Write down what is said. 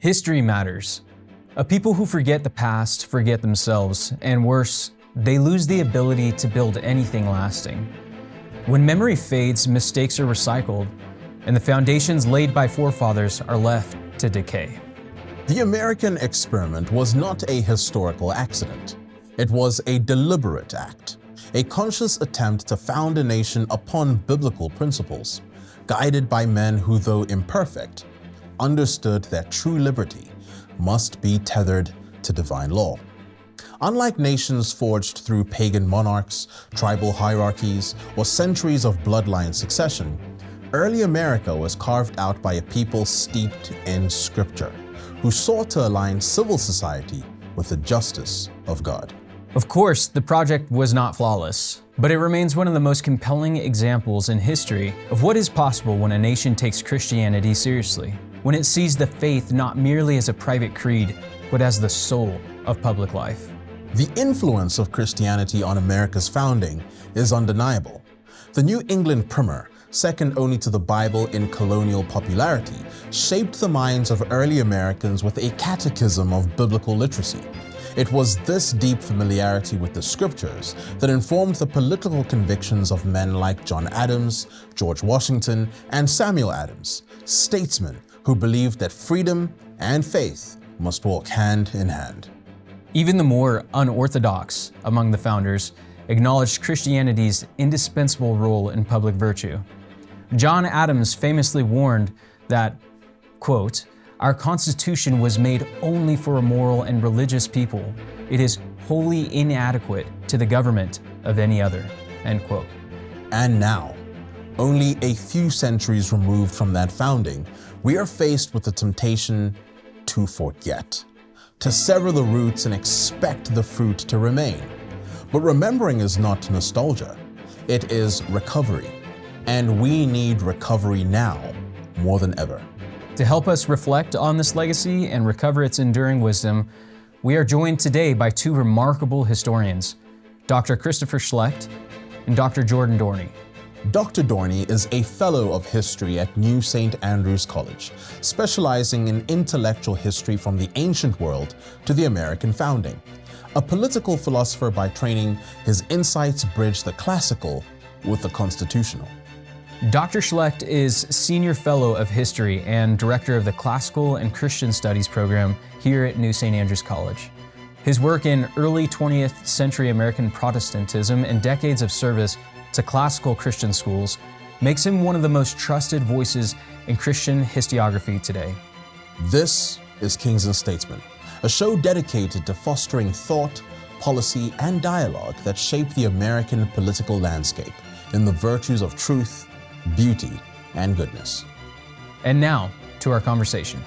History matters. A people who forget the past forget themselves, and worse, they lose the ability to build anything lasting. When memory fades, mistakes are recycled, and the foundations laid by forefathers are left to decay. The American experiment was not a historical accident. It was a deliberate act, a conscious attempt to found a nation upon biblical principles, guided by men who, though imperfect, understood that true liberty must be tethered to divine law. Unlike nations forged through pagan monarchs, tribal hierarchies, or centuries of bloodline succession, early America was carved out by a people steeped in Scripture, who sought to align civil society with the justice of God. Of course, the project was not flawless, but it remains one of the most compelling examples in history of what is possible when a nation takes Christianity seriously, when it sees the faith not merely as a private creed, but as the soul of public life. The influence of Christianity on America's founding is undeniable. The New England Primer, second only to the Bible in colonial popularity, shaped the minds of early Americans with a catechism of biblical literacy. It was this deep familiarity with the Scriptures that informed the political convictions of men like John Adams, George Washington, and Samuel Adams, statesmen who believed that freedom and faith must walk hand in hand. Even the more unorthodox among the founders acknowledged Christianity's indispensable role in public virtue. John Adams famously warned that, quote, "Our Constitution was made only for a moral and religious people. It is wholly inadequate to the government of any other," end quote. And now, only a few centuries removed from that founding, we are faced with the temptation to forget, to sever the roots and expect the fruit to remain. But remembering is not nostalgia, it is recovery. And we need recovery now more than ever. To help us reflect on this legacy and recover its enduring wisdom, we are joined today by two remarkable historians, Dr. Christopher Schlecht and Dr. Jordan Dorney. Dr. Dorney is a Fellow of History at New St. Andrews College, specializing in intellectual history from the ancient world to the American founding. A political philosopher by training, his insights bridge the classical with the constitutional. Dr. Schlecht is Senior Fellow of History and Director of the Classical and Christian Studies program here at New St. Andrews College. His work in early 20th century American Protestantism and decades of service to classical Christian schools makes him one of the most trusted voices in Christian historiography today. This is Kings and Statesmen, a show dedicated to fostering thought, policy, and dialogue that shape the American political landscape in the virtues of truth, beauty, and goodness. And now to our conversation.